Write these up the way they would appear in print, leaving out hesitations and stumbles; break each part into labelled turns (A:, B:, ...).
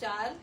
A: 4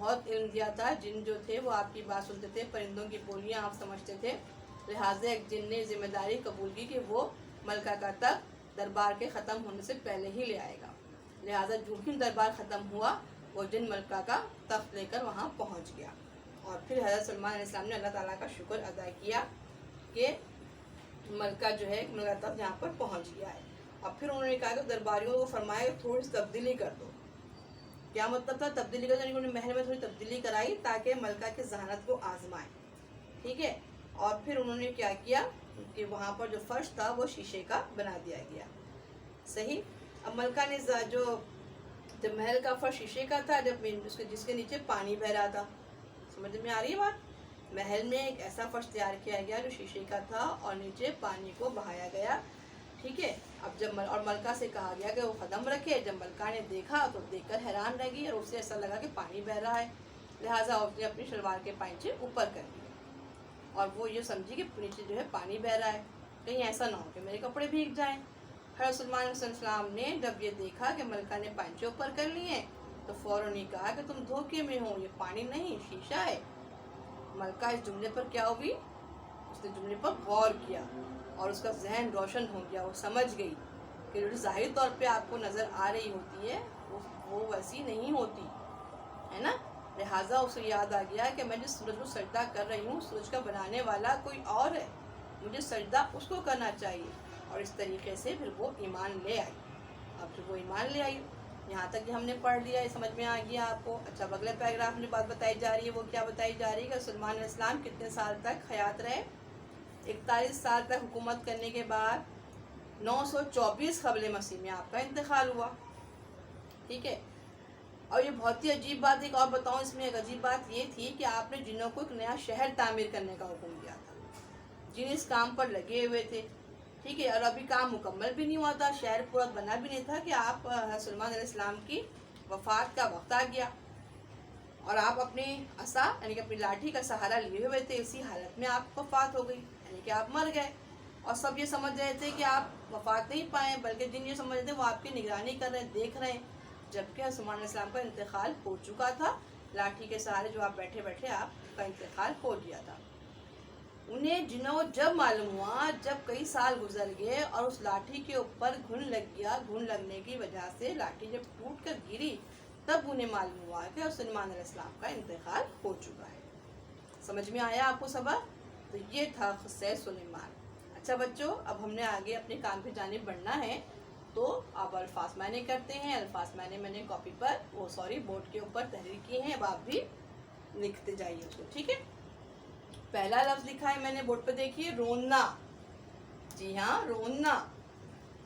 A: بہت علم دیا تھا، جن جو تھے وہ آپ کی بات سنتے تھے، پرندوں کی بولیاں آپ سمجھتے تھے، لہٰذا ایک جن نے ذمہ داری قبول کی کہ وہ ملکہ کا تخت دربار کے ختم ہونے سے پہلے ہی لے آئے گا، لہٰذا جو ہی دربار ختم ہوا وہ جن ملکہ کا تخت لے کر وہاں پہنچ گیا، اور پھر حضرت سلیمان علیہ السلام نے اللہ تعالیٰ کا شکر ادا کیا کہ ملکہ جو ہے ملکہ تخت یہاں پر پہنچ گیا ہے۔ اور پھر انہوں نے کہا کہ درباریوں کو فرمایا کہ تھوڑی سی تبدیلی کر دو۔ کیا مطلب تھا تبدیلی کر دو؟ انہوں نے محل میں تھوڑی تبدیلی کرائی تاکہ ملکہ کی ذہانت کو آزمائیں، ٹھیک ہے۔ اور پھر انہوں نے کیا کیا کہ وہاں پر جو فرش تھا وہ شیشے کا بنا دیا گیا، صحیح۔ اب ملکہ نے جب محل کا فرش شیشے کا تھا، جب جس کے نیچے پانی بہ رہا تھا، سمجھ میں آ رہی ہے بات؟ محل میں ایک ایسا فرش تیار کیا گیا جو شیشے کا تھا اور نیچے پانی کو بہایا گیا، ٹھیک ہے۔ اب اور ملکہ سے کہا گیا کہ وہ قدم رکھے۔ جب ملکہ نے دیکھا تو دیکھ کر حیران رہ گئی اور اسے ایسا لگا کہ پانی بہ رہا ہے، لہٰذا اس نے اپنی شلوار کے پائنچے اوپر کر دیے اور وہ یہ سمجھی کہ نیچے جو ہے پانی بہ رہا ہے، کہیں ایسا نہ ہو کہ میرے کپڑے بھیگ جائیں۔ حضرت سلیمان علیہ السلام نے جب یہ دیکھا کہ ملکہ نے پائنچے اوپر کر لیے تو فوراً ہی کہا کہ تم دھوکے میں ہو، یہ پانی نہیں شیشہ ہے۔ ملکہ اس جملے پر کیا ہوئی؟ اس نے جملے پر غور کیا اور اس کا ذہن روشن ہو گیا، وہ سمجھ گئی کہ جو ظاہری طور پہ آپ کو نظر آ رہی ہوتی ہے وہ ویسی نہیں ہوتی ہے نا، لہٰذا اسے یاد آ گیا کہ میں جس سورج کو سجدہ کر رہی ہوں سورج کا بنانے والا کوئی اور ہے، مجھے سجدہ اس کو کرنا چاہیے، اور اس طریقے سے پھر وہ ایمان لے آئی۔ اب جب وہ ایمان لے آئی، یہاں تک کہ ہم نے پڑھ لیا، یہ سمجھ میں آ گیا آپ کو۔ اچھا، اگلے پیراگراف میں بات بتائی جا رہی ہے، وہ کیا بتائی جا رہی ہے کہ سلیمان علیہ السلام کتنے سال تک حیات رہے؟ 41 سال تک حکومت کرنے کے بعد 924 قبل مسیح میں آپ کا انتقال ہوا، ٹھیک ہے۔ اور یہ بہت ہی عجیب بات، ایک اور بتاؤں اس میں ایک عجیب بات یہ تھی کہ آپ نے جنوں کو ایک نیا شہر تعمیر کرنے کا حکم دیا تھا، جن اس کام پر لگے ہوئے تھے، ٹھیک ہے، اور ابھی کام مکمل بھی نہیں ہوا تھا، شہر پورا بنا بھی نہیں تھا کہ آپ سلیمان علیہ السلام کی وفات کا وقت آ گیا اور آپ اپنی عصا یعنی کہ اپنی لاٹھی کا سہارا لیے ہوئے تھے، اسی حالت میں آپ وفات ہو گئی، یعنی کہ آپ مر گئے، اور سب یہ سمجھ رہے تھے کہ آپ وفات نہیں پائیں، بلکہ جن یہ سمجھ رہے تھے وہ آپ کی نگرانی کر رہے ہیں، دیکھ رہے ہیں، جبکہ سلیمان علیہ السلام کا انتقال ہو چکا تھا، لاٹھی کے سہارے جو آپ بیٹھے بیٹھے آپ کا انتقال ہو گیا تھا۔ انہیں جنوں جب معلوم ہوا، جب کئی سال گزر گئے اور اس لاٹھی کے اوپر گھن لگ گیا، گھن لگنے کی وجہ سے لاٹھی جب ٹوٹ کر گری، تب انہیں معلوم ہوا کہ سلیمان علیہ السلام کا انتقال ہو چکا ہے۔ سمجھ میں آیا آپ کو سبق؟ تو یہ تھا قصہ سلیمان۔ اچھا بچوں، اب ہم نے آگے اپنے کام کی جانب بڑھنا ہے، تو آپ الفاظ معنی کرتے ہیں۔ الفاظ معنی میں نے کاپی پر بورڈ کے اوپر تحریر کیے ہیں، اب آپ بھی لکھتے جائیے اس کو، ٹھیک ہے۔ پہلا لفظ لکھا ہے میں نے بورڈ پہ، دیکھیے، روننا، جی ہاں روننا،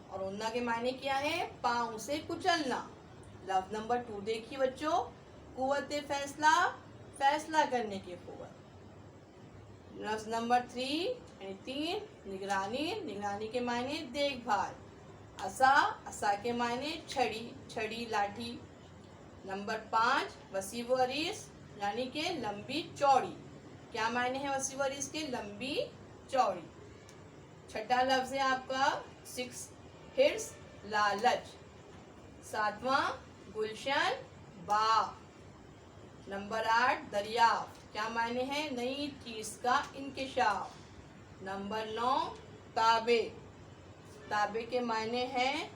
A: اور روننا کے معنی کیا ہے؟ پاؤں سے کچلنا۔ لفظ نمبر 2 دیکھیے بچوں، قوت فیصلہ، فیصلہ کرنے کی قوت۔ لفظ نمبر 3 یعنی 3، نگرانی، نگرانی کے معنی دیکھ بھال۔ عصا، عصا کے معنی چھڑی، چھڑی لاٹھی۔ نمبر 5 وسیع و عریض یعنی کہ لمبی چوڑی۔ کیا معنی ہے وسیع و عریض کے؟ لمبی چوڑی۔ چھٹا لفظ ہے آپ کا 6 حرص، لالچ۔ 7واں گلشن، باغ۔ نمبر 8 دریافت، کیا معنی ہے؟ نئی چیز کا انکشاف۔ نمبر 9 تابع، تابع کے معنی ہیں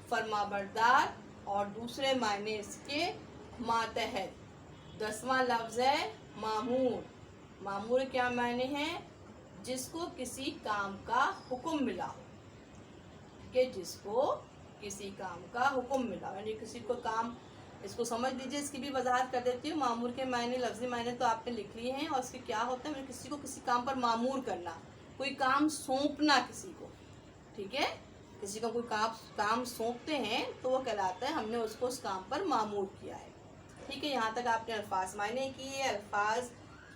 A: فرما بردار اور دوسرے معنی اس کے ماتحت۔ 10واں لفظ ہے مامور، مامور کیا معنی ہے؟ جس کو کسی کام کا حکم ملا ہو، کہ جس کو کسی کام کا حکم ملا، یعنی کسی کو کام، اس کو سمجھ لیجئے، اس کی بھی وضاحت کر دیتی ہوں۔ مامور کے معنی لفظی معنی تو آپ نے لکھ لیے ہیں، اور اس کے کیا ہوتا ہے؟ کسی کو کسی کام پر مامور کرنا، کوئی کام سونپنا کسی کو، ٹھیک ہے، کسی کو کوئی کام سونپتے ہیں تو وہ کہلاتا ہے ہم نے اس کو اس کام پر مامور کیا ہے، ٹھیک ہے۔ یہاں تک آپ نے الفاظ معنی کیے۔ الفاظ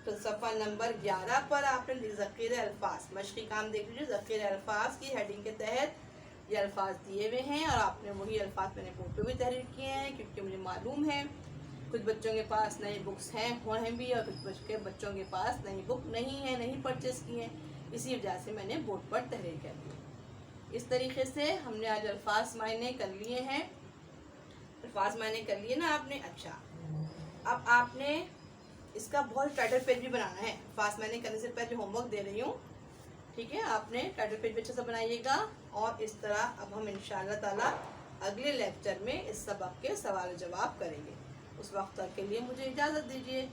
A: صفحہ نمبر 11 پر آپ نے ذخیرہ الفاظ، مشقی کام دیکھ لیجیے، ذخیرہ الفاظ کی ہیڈنگ کے تحت یہ الفاظ دیے ہوئے ہیں، اور آپ نے وہی الفاظ میں نے بورڈ پہ بھی تحریر کیے ہیں، کیونکہ مجھے معلوم ہے کچھ بچوں کے پاس نئی بکس ہیں بھی، اور کچھ بچوں کے پاس نئی بک نہیں ہے، نہیں پرچیز کی ہیں، اسی وجہ سے میں نے بورڈ پر تحریر کر دی۔ اس طریقے سے ہم نے آج الفاظ معنی کر لیے ہیں۔ الفاظ معنی کر لیے نا آپ نے؟ اچھا، اب آپ نے اس کا بہت ٹائٹل پیج بھی بنانا ہے. فاسٹ میننگ کرنے سے پہلے ہوم ورک دے رہی ہوں, ٹھیک ہے. آپ نے ٹائٹل پیج بھی اچھے سے بنائیے گا. اور اس طرح اب ہم انشاءاللہ تعالیٰ اگلے لیکچر میں اس سبق کے سوال جواب کریں گے. اس وقت تک کے لیے مجھے اجازت دیجیے.